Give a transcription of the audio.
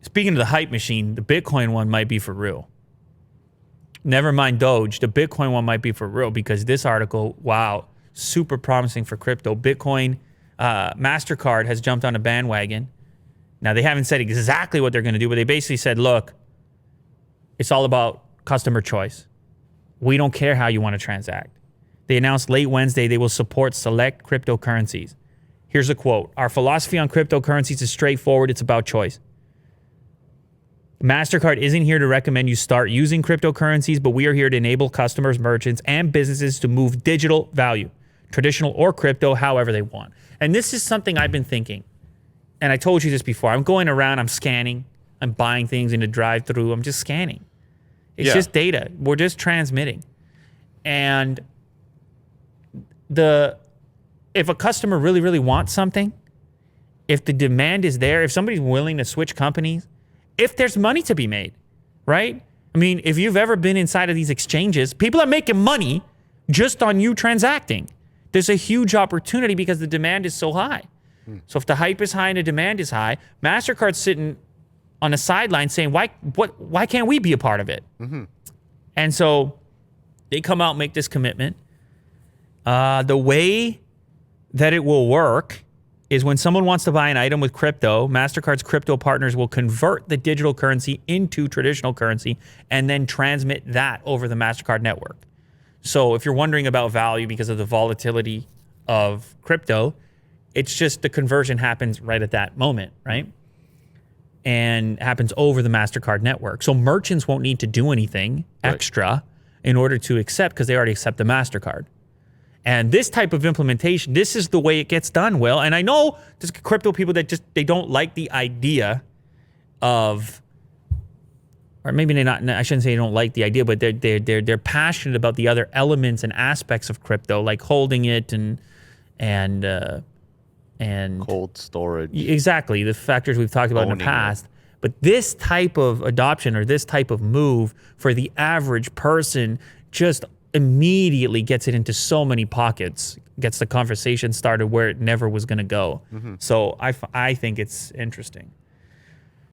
Speaking of the hype machine, the Bitcoin one might be for real. Never mind Doge. The Bitcoin one might be for real because this article, wow, super promising for crypto. Bitcoin, Mastercard has jumped on a bandwagon. Now, they haven't said exactly what they're going to do, but they basically said, look, it's all about customer choice. We don't care how you want to transact. They announced late Wednesday they will support select cryptocurrencies. Here's a quote. Our philosophy on cryptocurrencies is straightforward. It's about choice. Mastercard isn't here to recommend you start using cryptocurrencies, but we are here to enable customers, merchants, and businesses to move digital value, traditional or crypto, however they want. And this is something I've been thinking. And I told you this before. I'm going around, I'm scanning, I'm buying things in the drive-thru, I'm just scanning. It's just data. We're just transmitting. And if a customer really, really wants something, if the demand is there, if somebody's willing to switch companies, if there's money to be made, right? I mean, if you've ever been inside of these exchanges, people are making money just on you transacting. There's a huge opportunity because the demand is so high. So if the hype is high and the demand is high, MasterCard's sitting on the sideline saying, why can't we be a part of it? And so they come out and make this commitment. The way that it will work is when someone wants to buy an item with crypto, MasterCard's crypto partners will convert the digital currency into traditional currency and then transmit that over the MasterCard network. So if you're wondering about value because of the volatility of crypto, it's just the conversion happens right at that moment, right? And happens over the MasterCard network. So merchants won't need to do anything extra in order to accept because they already accept the MasterCard. And this type of implementation, this is the way it gets done, Will. And I know there's crypto people that just, they don't like the idea of, or maybe they're not, I shouldn't say they don't like the idea, but they're passionate about the other elements and aspects of crypto, like holding it and cold storage. Exactly, the factors we've talked about in the past. But this type of adoption or this type of move for the average person just immediately gets it into so many pockets, gets the conversation started where it never was going to go. So I think it's interesting.